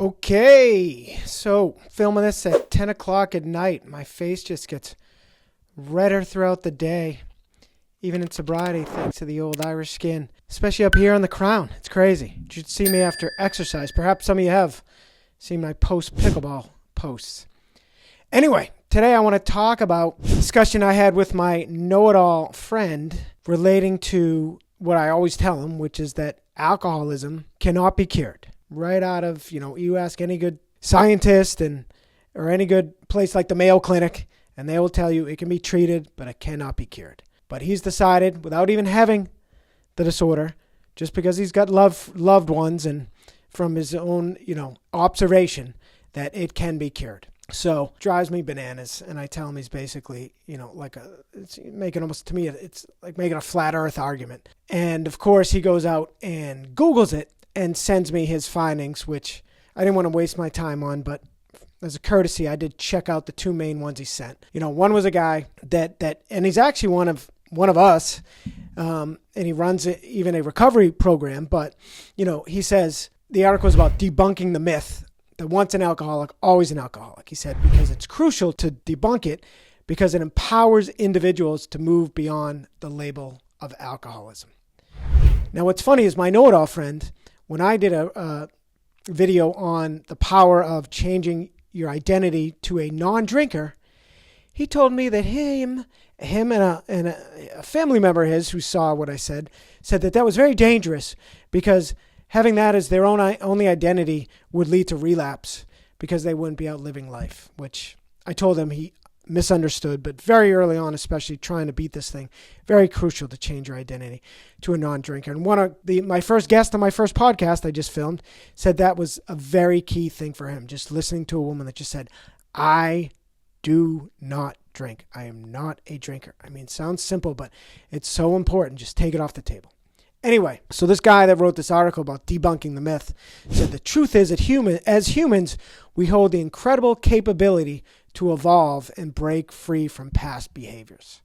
Okay, so filming this at 10 o'clock at night. My face just gets redder throughout the day, even in sobriety, thanks to the old Irish skin, especially up here on the crown. It's crazy. You should see me after exercise. Perhaps some of you have seen my post-pickleball posts. Anyway, today I want to talk about a discussion I had with my know-it-all friend relating to what I always tell him, which is that alcoholism cannot be cured. Right out of, you ask any good scientist or any good place like the Mayo Clinic, and they will tell you it can be treated, but it cannot be cured. But he's decided, without even having the disorder, just because he's got loved ones and from his own, observation, that it can be cured. So it drives me bananas, and I tell him he's basically, it's making almost, to me, it's like making a flat earth argument. And of course he goes out and Googles it and sends me his findings, which I didn't want to waste my time on, but as a courtesy, I did check out the two main ones he sent. One was a guy that and he's actually one of us, and he runs even a recovery program, but, he says the article is about debunking the myth that once an alcoholic, always an alcoholic. He said, because it's crucial to debunk it because it empowers individuals to move beyond the label of alcoholism. Now, what's funny is my know-it-all friend, when I did a video on the power of changing your identity to a non-drinker, he told me that him and a family member of his who saw what I said that was very dangerous because having that as their only identity would lead to relapse because they wouldn't be out living life, which I told him he misunderstood, but very early on, especially trying to beat this thing, very crucial to change your identity to a non-drinker. And one of my first guest on my first podcast I just filmed said that was a very key thing for him, just listening to a woman that just said, I do not drink. I am not a drinker. I mean, it sounds simple, but it's so important. Just take it off the table. Anyway, so this guy that wrote this article about debunking the myth said the truth is that as humans, we hold the incredible capability to evolve and break free from past behaviors.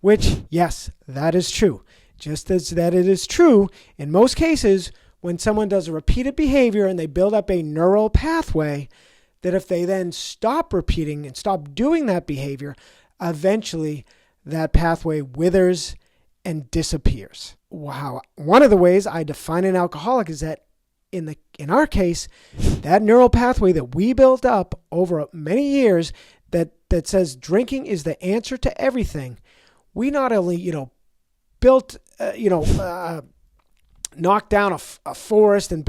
Which, yes, that is true. Just as that it is true, in most cases, when someone does a repeated behavior and they build up a neural pathway, that if they then stop repeating and stop doing that behavior, eventually that pathway withers and disappears. Wow. One of the ways I define an alcoholic is that in our case, that neural pathway that we built up over many years that says drinking is the answer to everything, we not only, built, knocked down a forest and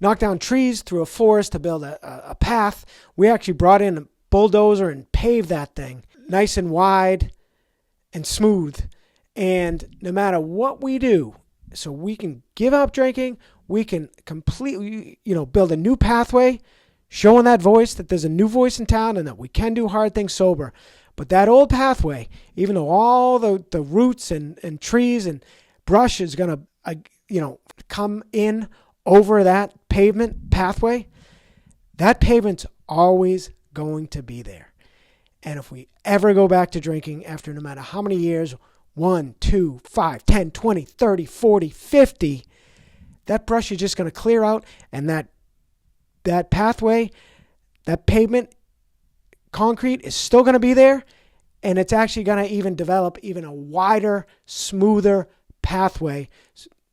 knocked down trees through a forest to build a path. We actually brought in a bulldozer and paved that thing nice and wide and smooth. And no matter what we do, so we can give up drinking, we can completely, build a new pathway, showing that voice that there's a new voice in town and that we can do hard things sober. But that old pathway, even though all the roots and trees and brush is going to, come in over that pavement pathway, that pavement's always going to be there. And if we ever go back to drinking after no matter how many years, 1, 2, 5, 10, 20, 30, 40, 50, that brush is just going to clear out, and that pathway, that pavement, concrete is still going to be there, and it's actually going to even develop even a wider, smoother pathway,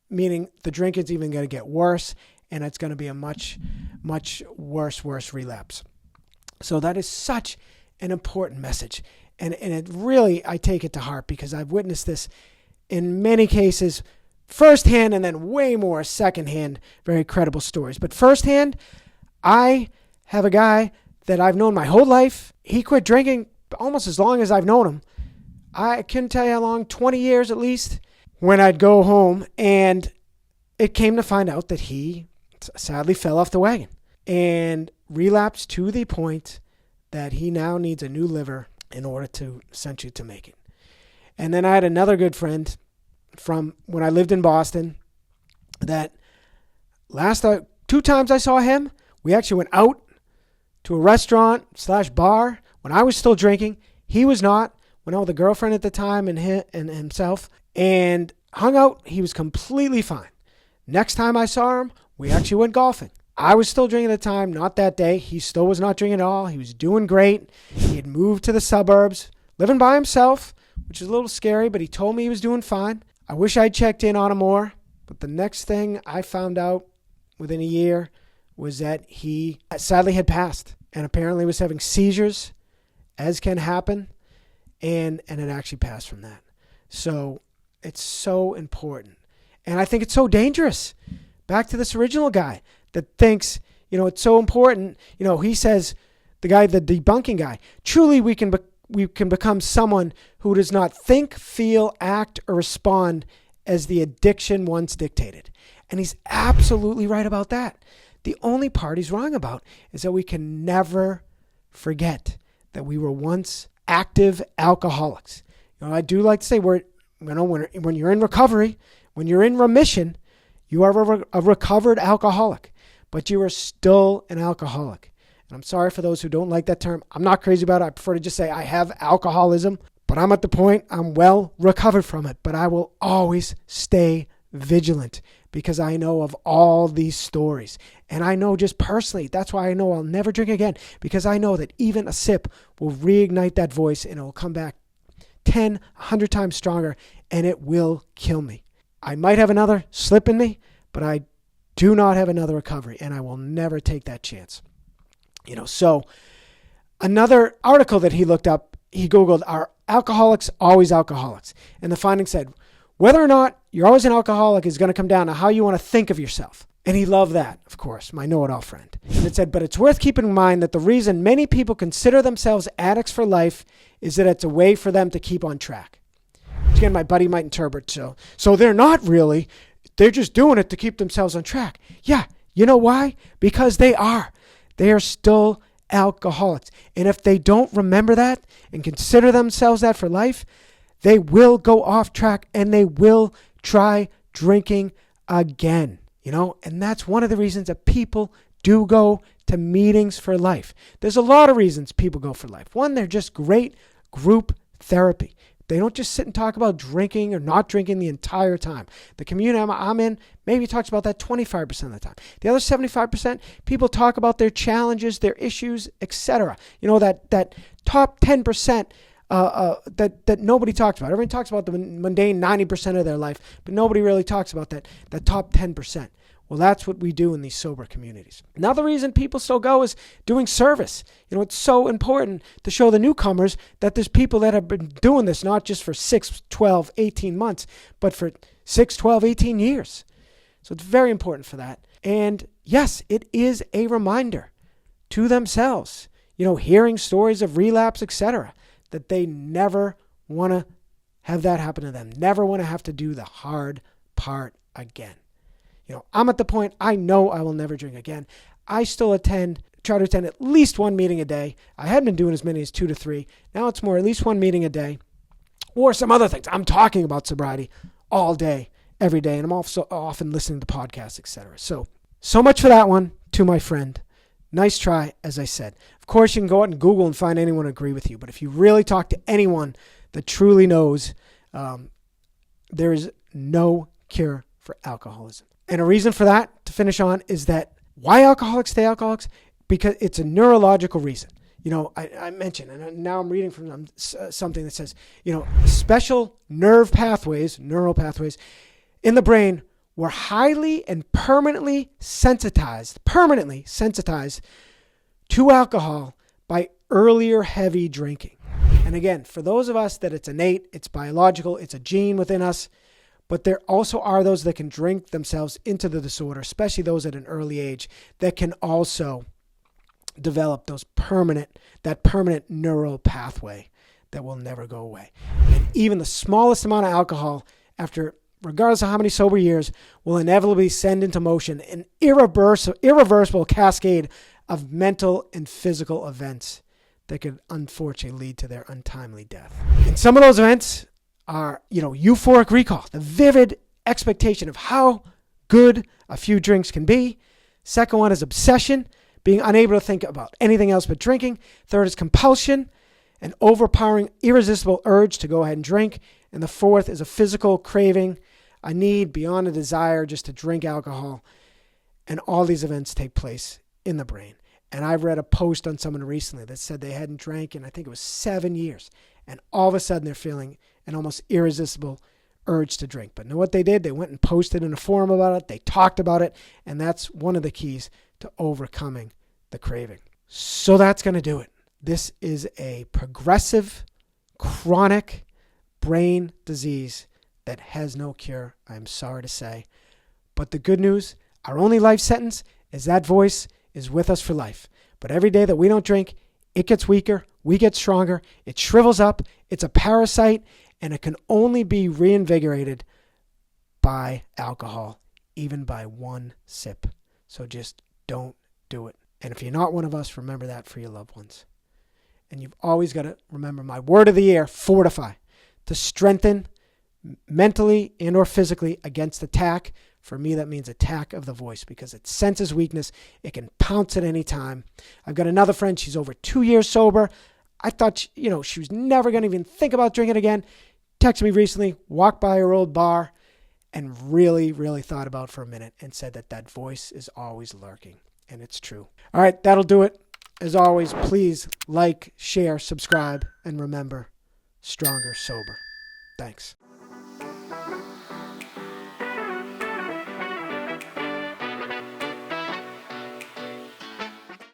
meaning the drink is even going to get worse, and it's going to be a much, much worse relapse. So that is such an important message. And it really, I take it to heart because I've witnessed this in many cases firsthand and then way more secondhand, very credible stories. But firsthand, I have a guy that I've known my whole life. He quit drinking almost as long as I've known him. I couldn't tell you how long, 20 years at least, when I'd go home. And it came to find out that he sadly fell off the wagon and relapsed to the point that he now needs a new liver in order to essentially to make it. And then I had another good friend from when I lived in Boston that last 2 times I saw him, we actually went out to a restaurant / bar when I was still drinking. He was not. Went out with a girlfriend at the time and himself and hung out. He was completely fine. Next time I saw him, we actually went golfing. I was still drinking at the time, not that day. He still was not drinking at all. He was doing great. He had moved to the suburbs, living by himself, which is a little scary, but he told me he was doing fine. I wish I'd checked in on him more, but the next thing I found out within a year was that he sadly had passed and apparently was having seizures, as can happen, and it actually passed from that. So it's so important. And I think it's so dangerous. Back to this original guy that thinks, it's so important. He says, the debunking guy, truly we can become someone who does not think, feel, act, or respond as the addiction once dictated. And he's absolutely right about that. The only part he's wrong about is that we can never forget that we were once active alcoholics. I do like to say when you're in recovery, when you're in remission, you are a recovered alcoholic, but you are still an alcoholic. And I'm sorry for those who don't like that term. I'm not crazy about it. I prefer to just say I have alcoholism, but I'm at the point I'm well recovered from it. But I will always stay vigilant because I know of all these stories. And I know just personally, that's why I know I'll never drink again, because I know that even a sip will reignite that voice and it will come back 10, 100 times stronger, and it will kill me. I might have another slip in me, but I do not have another recovery, and I will never take that chance. So another article that he looked up, he Googled, are alcoholics always alcoholics? And the finding said, whether or not you're always an alcoholic is going to come down to how you want to think of yourself. And he loved that, of course, my know-it-all friend. And it said, but it's worth keeping in mind that the reason many people consider themselves addicts for life is that it's a way for them to keep on track. Again, my buddy might interpret so they're not really, they're just doing it to keep themselves on track. Yeah, you know why? Because they are. They are still alcoholics. And if they don't remember that and consider themselves that for life, they will go off track and they will try drinking again. And that's one of the reasons that people do go to meetings for life. There's a lot of reasons people go for life. One, they're just great group therapy. They don't just sit and talk about drinking or not drinking the entire time. The community I'm in maybe talks about that 25% of the time. The other 75%, people talk about their challenges, their issues, etc. That top 10% that nobody talks about. Everyone talks about the mundane 90% of their life, but nobody really talks about that top 10%. Well, that's what we do in these sober communities. Another reason people still go is doing service. It's so important to show the newcomers that there's people that have been doing this not just for 6, 12, 18 months, but for 6, 12, 18 years. So it's very important for that. And yes, it is a reminder to themselves, hearing stories of relapse, etc., that they never want to have that happen to them, never want to have to do the hard part again. I'm at the point I know I will never drink again. I still try to attend at least one meeting a day. I had been doing as many as 2 to 3. Now it's more at least one meeting a day or some other things. I'm talking about sobriety all day, every day, and I'm also often listening to podcasts, etc. So much for that one, to my friend. Nice try, as I said. Of course, you can go out and Google and find anyone who agree with you, but if you really talk to anyone that truly knows, there is no cure for alcoholism. And a reason for that, to finish on, is that why alcoholics stay alcoholics? Because it's a neurological reason. I mentioned, and now I'm reading from something that says, special neural pathways in the brain were highly and permanently sensitized to alcohol by earlier heavy drinking. And again, for those of us that it's innate, it's biological, it's a gene within us, but there also are those that can drink themselves into the disorder, especially those at an early age, that can also develop that permanent neural pathway that will never go away. And even the smallest amount of alcohol, regardless of how many sober years, will inevitably send into motion an irreversible cascade of mental and physical events that could unfortunately lead to their untimely death. And some of those events are, euphoric recall, the vivid expectation of how good a few drinks can be. Second one is obsession, being unable to think about anything else but drinking. Third is compulsion, an overpowering, irresistible urge to go ahead and drink. And the fourth is a physical craving, a need beyond a desire just to drink alcohol. And all these events take place in the brain. And I read a post on someone recently that said they hadn't drank in, I think it was 7 years. And all of a sudden they're feeling an almost irresistible urge to drink. But know what they did? They went and posted in a forum about it. They talked about it. And that's one of the keys to overcoming the craving. So that's going to do it. This is a progressive, chronic brain disease that has no cure, I'm sorry to say. But the good news, our only life sentence is that voice is with us for life. But every day that we don't drink, it gets weaker, we get stronger, it shrivels up, it's a parasite, and it can only be reinvigorated by alcohol, even by one sip. So just don't do it. And if you're not one of us, remember that for your loved ones. And you've always got to remember my word of the year, fortify, to strengthen mentally and or physically against attack. For me, that means attack of the voice because it senses weakness. It can pounce at any time. I've got another friend. She's over 2 years sober. I thought, she was never going to even think about drinking again. Texted me recently, walked by her old bar, and really, really thought about it for a minute and said that voice is always lurking. And it's true. All right, that'll do it. As always, please like, share, subscribe, and remember, stronger, sober. Thanks.